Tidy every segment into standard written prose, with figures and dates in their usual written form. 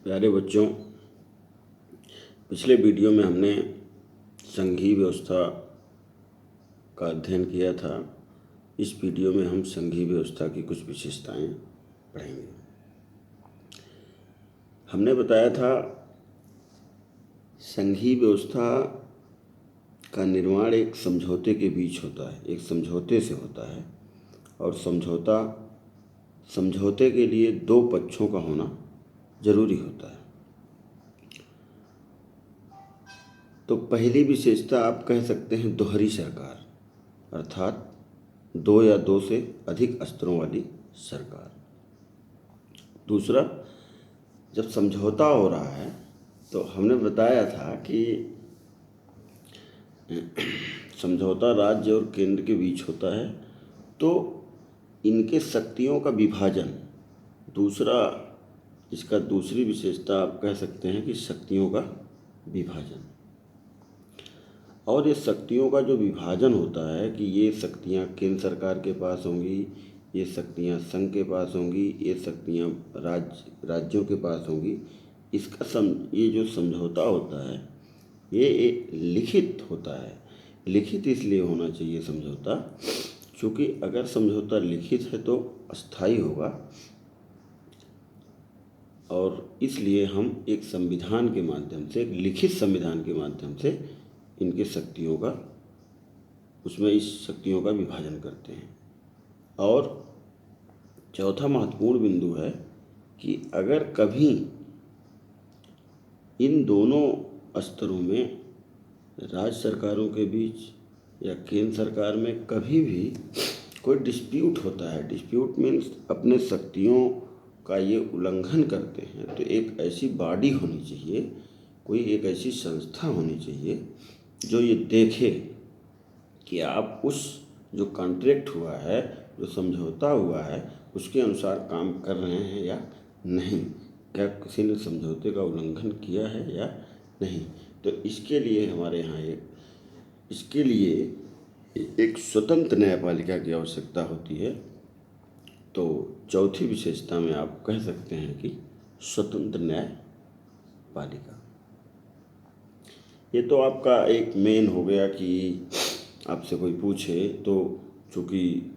प्यारे बच्चों, पिछले वीडियो में हमने संघीय व्यवस्था का अध्ययन किया था। इस वीडियो में हम संघीय व्यवस्था की कुछ विशेषताएं पढ़ेंगे। हमने बताया था संघीय व्यवस्था का निर्माण एक समझौते के बीच होता है, एक समझौते से होता है और समझौते के लिए दो पक्षों का होना जरूरी होता है। तो पहली विशेषता आप कह सकते हैं दोहरी सरकार, अर्थात दो या दो से अधिक स्तरों वाली सरकार। दूसरा, जब समझौता हो रहा है तो हमने बताया था कि समझौता राज्य और केंद्र के बीच होता है, तो इनके शक्तियों का विभाजन, इसका दूसरी विशेषता आप कह सकते हैं कि शक्तियों का विभाजन। और ये शक्तियों का जो विभाजन होता है कि ये शक्तियाँ केंद्र सरकार के पास होंगी, ये शक्तियाँ संघ के पास होंगी, ये शक्तियाँ राज्यों के पास होंगी। ये जो समझौता होता है ये एक लिखित होता है। लिखित इसलिए होना चाहिए समझौता क्योंकि अगर समझौता लिखित है तो अस्थायी होगा, और इसलिए हम एक संविधान के माध्यम से, एक लिखित संविधान के माध्यम से इनके शक्तियों का, उसमें इस शक्तियों का विभाजन करते हैं। और चौथा महत्वपूर्ण बिंदु है कि अगर कभी इन दोनों स्तरों में, राज्य सरकारों के बीच या केंद्र सरकार में कभी भी कोई डिस्प्यूट होता है, डिस्प्यूट मीन्स अपने शक्तियों का ये उल्लंघन करते हैं, तो एक ऐसी बॉडी होनी चाहिए, कोई एक ऐसी संस्था होनी चाहिए जो ये देखे कि आप उस जो कॉन्ट्रैक्ट हुआ है, जो समझौता हुआ है, उसके अनुसार काम कर रहे हैं या नहीं, क्या किसी ने समझौते का उल्लंघन किया है या नहीं। तो इसके लिए हमारे यहाँ एक स्वतंत्र न्यायपालिका की आवश्यकता होती है। तो चौथी विशेषता में आप कह सकते हैं कि स्वतंत्र न्यायपालिका। ये तो आपका एक मेन हो गया कि आपसे कोई पूछे तो चूँकि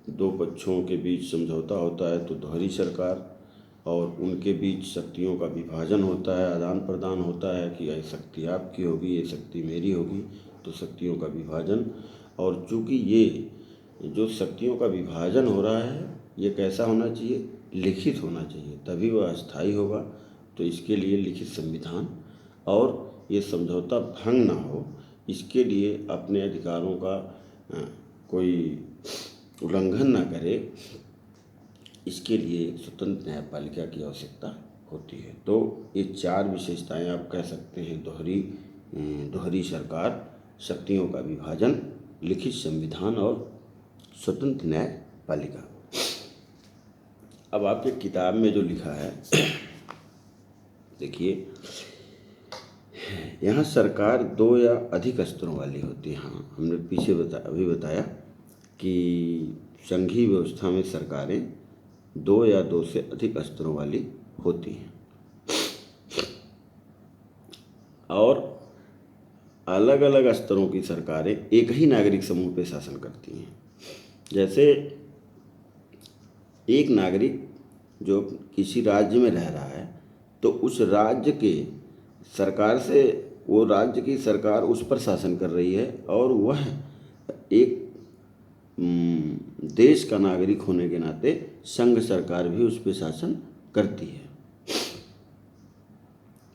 दो पक्षों के बीच समझौता होता है तो दोहरी सरकार, और उनके बीच शक्तियों का विभाजन होता है, आदान प्रदान होता है कि ये शक्ति आपकी होगी, ये शक्ति मेरी होगी, तो शक्तियों का विभाजन। और चूँकि ये जो शक्तियों का विभाजन हो रहा है ये कैसा होना चाहिए, लिखित होना चाहिए, तभी वह अस्थायी होगा। तो इसके लिए लिखित संविधान, और ये समझौता भंग ना हो इसके लिए अपने अधिकारों का कोई उल्लंघन ना करे, इसके लिए एक स्वतंत्र न्यायपालिका की आवश्यकता होती है। तो ये चार विशेषताएं आप कह सकते हैं, दोहरी सरकार, शक्तियों का विभाजन, लिखित संविधान और स्वतंत्र न्यायपालिका। अब आपके किताब में जो लिखा है देखिए, यहाँ सरकार दो या अधिक स्तरों वाली होती है। हाँ, हमने अभी बताया कि संघीय व्यवस्था में सरकारें दो या दो से अधिक स्तरों वाली होती हैं और अलग अलग स्तरों की सरकारें एक ही नागरिक समूह पे शासन करती हैं। जैसे एक नागरिक जो किसी राज्य में रह रहा है तो उस राज्य के सरकार से, वो राज्य की सरकार उस पर शासन कर रही है, और वह एक देश का नागरिक होने के नाते संघ सरकार भी उस पर शासन करती है।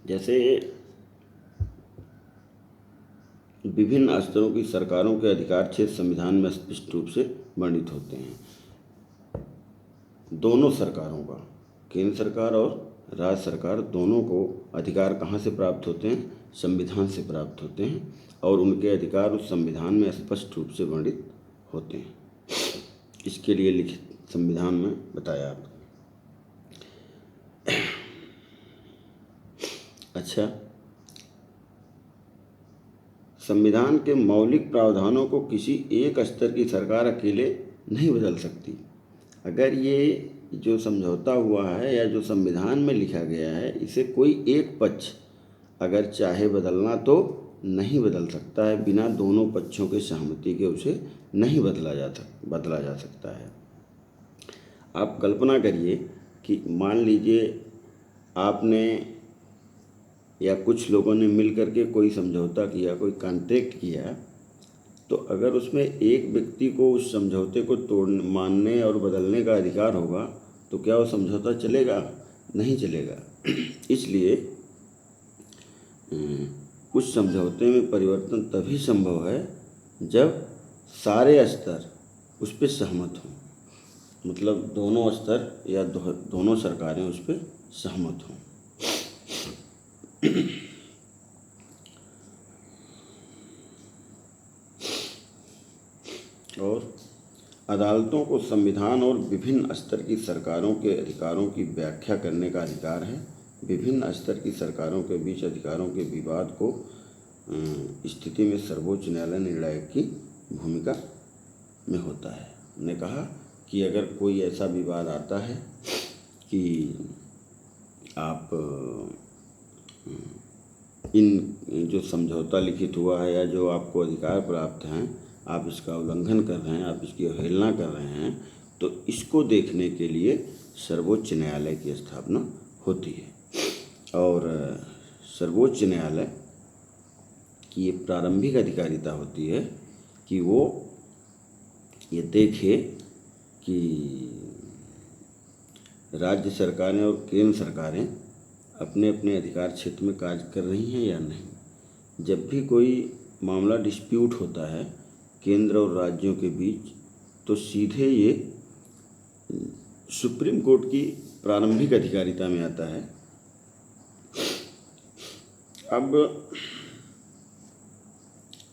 जैसे विभिन्न स्तरों की सरकारों के अधिकार क्षेत्र संविधान में स्पष्ट रूप से वर्णित होते हैं। दोनों सरकारों का, केंद्र सरकार और राज्य सरकार, दोनों को अधिकार कहाँ से प्राप्त होते हैं, संविधान से प्राप्त होते हैं, और उनके अधिकार उस संविधान में स्पष्ट रूप से वर्णित होते हैं। इसके लिए लिखित संविधान में बताया आपको। अच्छा, संविधान के मौलिक प्रावधानों को किसी एक स्तर की सरकार अकेले नहीं बदल सकती। अगर ये जो समझौता हुआ है या जो संविधान में लिखा गया है, इसे कोई एक पक्ष अगर चाहे बदलना तो नहीं बदल सकता है, बिना दोनों पक्षों के सहमति के उसे नहीं बदला जा सकता है। आप कल्पना करिए कि मान लीजिए आपने या कुछ लोगों ने मिल करके कोई समझौता किया, कोई कॉन्ट्रैक्ट किया, तो अगर उसमें एक व्यक्ति को उस समझौते को मानने और बदलने का अधिकार होगा तो क्या वो समझौता चलेगा? नहीं चलेगा। इसलिए उस समझौते में परिवर्तन तभी संभव है जब सारे स्तर उस पर सहमत हों, मतलब दोनों स्तर या दोनों सरकारें उस पर सहमत हों। और अदालतों को संविधान और विभिन्न स्तर की सरकारों के अधिकारों की व्याख्या करने का अधिकार है। विभिन्न स्तर की सरकारों के बीच अधिकारों के विवाद को स्थिति में सर्वोच्च न्यायालय निर्णायक की भूमिका में होता है। हमने कहा कि अगर कोई ऐसा विवाद आता है कि आप इन जो समझौता लिखित हुआ है या जो आपको अधिकार प्राप्त हैं, आप इसका उल्लंघन कर रहे हैं, आप इसकी अवहेलना कर रहे हैं, तो इसको देखने के लिए सर्वोच्च न्यायालय की स्थापना होती है। और सर्वोच्च न्यायालय की ये प्रारंभिक अधिकारिता होती है कि वो ये देखे कि राज्य सरकारें और केंद्र सरकारें अपने अपने अधिकार क्षेत्र में कार्य कर रही हैं या नहीं। जब भी कोई मामला डिस्प्यूट होता है केंद्र और राज्यों के बीच, तो सीधे ये सुप्रीम कोर्ट की प्रारंभिक अधिकारिता में आता है।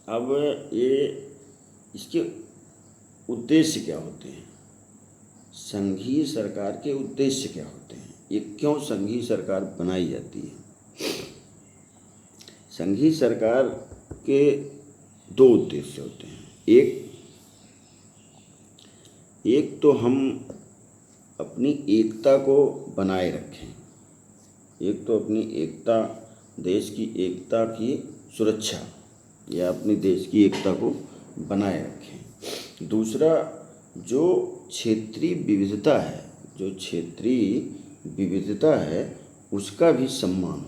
अब ये इसके उद्देश्य क्या होते हैं, संघीय सरकार के उद्देश्य क्या होते हैं, ये क्यों संघीय सरकार बनाई जाती है। संघीय सरकार के दो उद्देश्य होते हैं। एक तो हम अपनी एकता को बनाए रखें, एक तो अपनी एकता, देश की एकता की सुरक्षा या अपने देश की एकता को बनाए रखें। दूसरा, जो क्षेत्रीय विविधता है उसका भी सम्मान,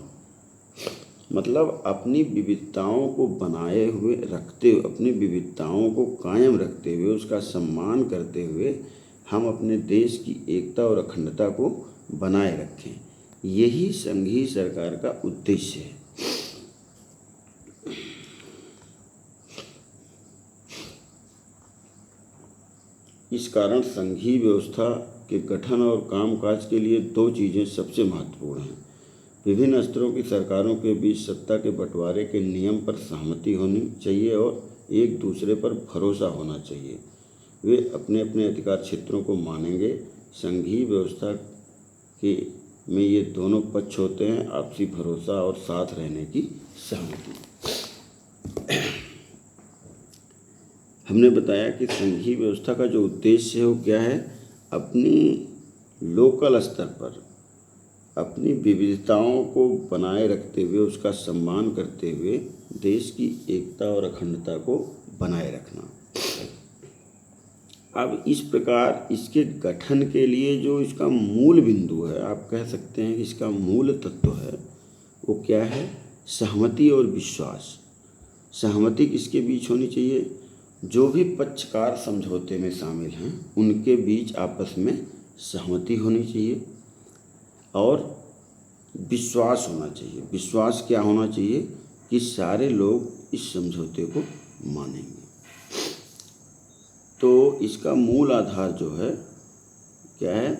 मतलब अपनी विविधताओं को बनाए हुए रखते हुए, अपनी विविधताओं को कायम रखते हुए, उसका सम्मान करते हुए हम अपने देश की एकता और अखंडता को बनाए रखें। यही संघीय सरकार का उद्देश्य है। इस कारण संघीय व्यवस्था के गठन और कामकाज के लिए दो चीज़ें सबसे महत्वपूर्ण हैं। विभिन्न स्तरों की सरकारों के बीच सत्ता के बंटवारे के नियम पर सहमति होनी चाहिए और एक दूसरे पर भरोसा होना चाहिए। वे अपने अपने अधिकार क्षेत्रों को मानेंगे। संघीय व्यवस्था में ये दोनों पक्ष होते हैं, आपसी भरोसा और साथ रहने की सहमति। हमने बताया कि संघीय व्यवस्था का जो उद्देश्य है वो क्या है, अपनी लोकल स्तर पर अपनी विविधताओं को बनाए रखते हुए, उसका सम्मान करते हुए देश की एकता और अखंडता को बनाए रखना। अब इस प्रकार इसके गठन के लिए जो इसका मूल बिंदु है, आप कह सकते हैं कि इसका मूल तत्व है, वो क्या है, सहमति और विश्वास। सहमति किसके बीच होनी चाहिए, जो भी पक्षकार समझौते में शामिल हैं उनके बीच आपस में सहमति होनी चाहिए और विश्वास होना चाहिए। विश्वास क्या होना चाहिए कि सारे लोग इस समझौते को मानेंगे। तो इसका मूल आधार जो है क्या है,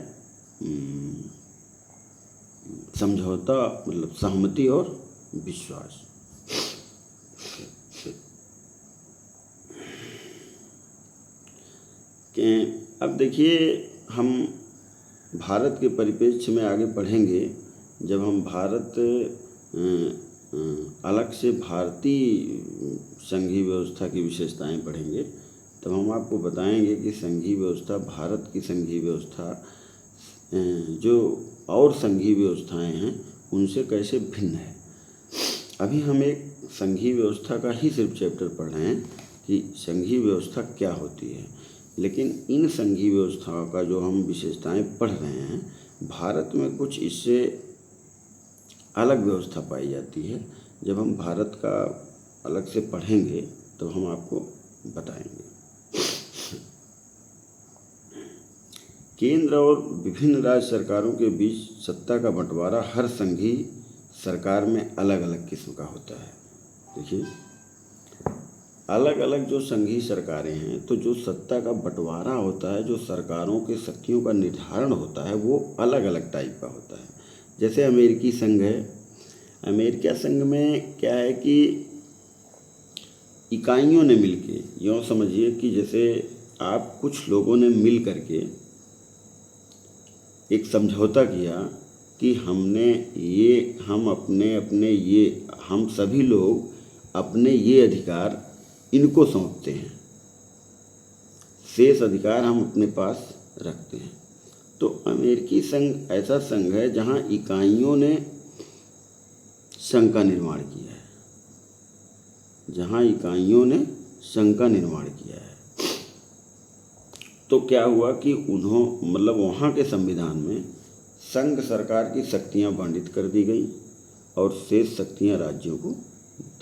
समझौता मतलब सहमति और विश्वास। अब देखिए, हम भारत के परिप्रेक्ष्य में आगे बढ़ेंगे जब हम भारत अलग से भारतीय संघीय व्यवस्था की विशेषताएं पढ़ेंगे, तब हम आपको बताएंगे कि संघीय व्यवस्था, भारत की संघीय व्यवस्था जो और संघीय व्यवस्थाएं हैं उनसे कैसे भिन्न है। अभी हम एक संघीय व्यवस्था का ही सिर्फ चैप्टर पढ़ रहे हैं कि संघीय व्यवस्था क्या होती है, लेकिन इन संघीय व्यवस्थाओं का जो हम विशेषताएं पढ़ रहे हैं, भारत में कुछ इससे अलग व्यवस्था पाई जाती है। जब हम भारत का अलग से पढ़ेंगे तो हम आपको बताएंगे। केंद्र और विभिन्न राज्य सरकारों के बीच सत्ता का बंटवारा हर संघीय सरकार में अलग अलग किस्म का होता है। देखिए, अलग अलग जो संघीय सरकारें हैं, तो जो सत्ता का बंटवारा होता है, जो सरकारों के शक्तियों का निर्धारण होता है, वो अलग अलग टाइप का होता है। जैसे अमेरिकी संघ है। अमेरिका संघ में क्या है कि इकाइयों ने मिलके, यूँ समझिए कि जैसे आप कुछ लोगों ने मिल करके एक समझौता किया कि हम सभी लोग अपने ये अधिकार इनको सौंपते हैं, शेष अधिकार हम अपने पास रखते हैं। तो अमेरिकी संघ ऐसा संघ है जहां इकाइयों ने संघ का निर्माण किया है। तो क्या हुआ कि वहाँ के संविधान में संघ सरकार की शक्तियां बांटित कर दी गई और शेष शक्तियां राज्यों को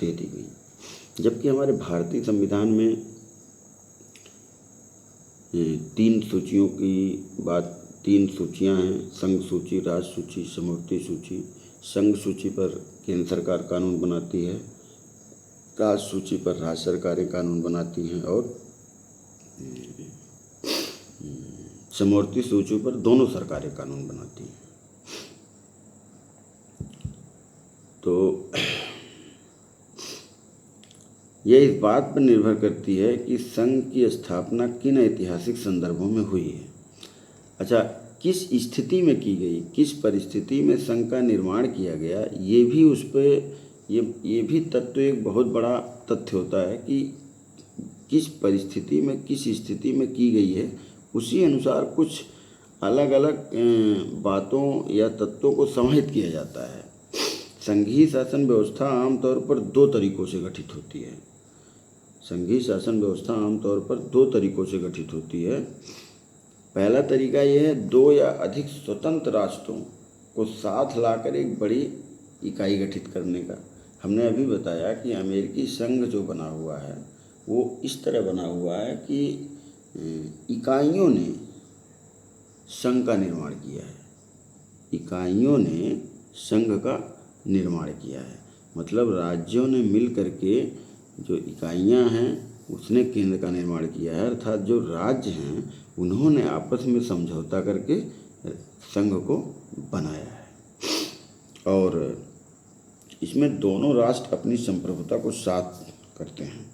दे दी गई। जबकि हमारे भारतीय संविधान में 3 सूचियां हैं: संघ सूची, राज्य सूची, समवर्ती सूची। संघ सूची पर केंद्र सरकार कानून बनाती है, राज्य सूची पर राज्य सरकारें कानून बनाती हैं, और समवर्ती सूची पर दोनों सरकारें कानून बनाती हैं। तो यह इस बात पर निर्भर करती है कि संघ की स्थापना किन ऐतिहासिक संदर्भों में हुई है। अच्छा, किस स्थिति में की गई, किस परिस्थिति में संघ का निर्माण किया गया, ये भी तत्व एक बहुत बड़ा तथ्य होता है कि किस परिस्थिति में, किस स्थिति में की गई है। उसी अनुसार कुछ अलग अलग बातों या तत्वों को समाहित किया जाता है। संघीय शासन व्यवस्था आमतौर पर 2 तरीकों से गठित होती है। पहला तरीका यह है 2 या अधिक स्वतंत्र राष्ट्रों को साथ लाकर एक बड़ी इकाई गठित करने का। हमने अभी बताया कि अमेरिकी संघ जो बना हुआ है वो इस तरह बना हुआ है कि इकाइयों ने संघ का निर्माण किया है। मतलब राज्यों ने मिल करके जो इकाइयां हैं उसने केंद्र का निर्माण किया है, अर्थात जो राज्य हैं उन्होंने आपस में समझौता करके संघ को बनाया है। और इसमें दोनों राष्ट्र अपनी संप्रभुता को साथ करते हैं,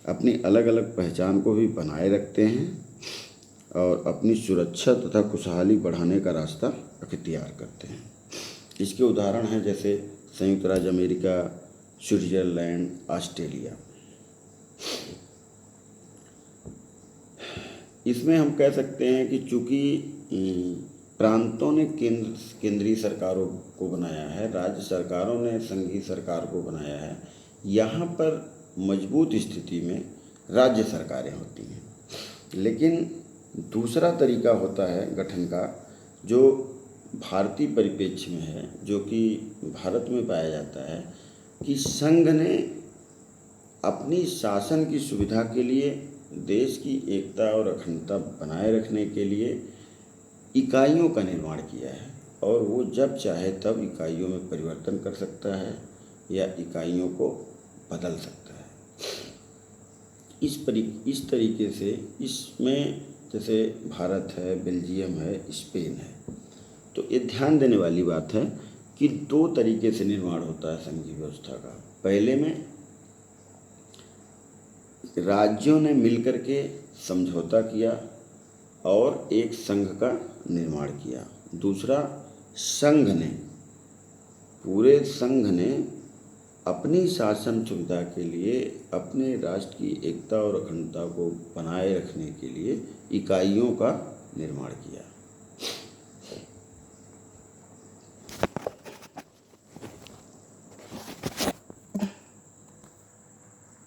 अपनी अलग अलग पहचान को भी बनाए रखते हैं और अपनी सुरक्षा तथा खुशहाली बढ़ाने का रास्ता अख्तियार करते हैं। इसके उदाहरण हैं जैसे संयुक्त राज्य अमेरिका, स्विट्जरलैंड, ऑस्ट्रेलिया। इसमें हम कह सकते हैं कि चूँकि प्रांतों ने केंद्रीय सरकारों को बनाया है, राज्य सरकारों ने संघीय सरकार को बनाया है, यहाँ पर मजबूत स्थिति में राज्य सरकारें होती हैं। लेकिन दूसरा तरीका होता है गठन का जो भारतीय परिप्रेक्ष्य में है, जो कि भारत में पाया जाता है कि संघ ने अपनी शासन की सुविधा के लिए, देश की एकता और अखंडता बनाए रखने के लिए इकाइयों का निर्माण किया है और वो जब चाहे तब इकाइयों में परिवर्तन कर सकता है या इकाइयों को बदल सकता है। इस तरीके से इसमें जैसे भारत है, बेल्जियम है, स्पेन है। तो ये ध्यान देने वाली बात है कि 2 तरीके से निर्माण होता है संघीय व्यवस्था का। पहले में राज्यों ने मिलकर के समझौता किया और एक संघ का निर्माण किया। दूसरा, पूरे संघ ने अपनी शासन सुविधा के लिए, अपने राष्ट्र की एकता और अखंडता को बनाए रखने के लिए इकाइयों का निर्माण किया।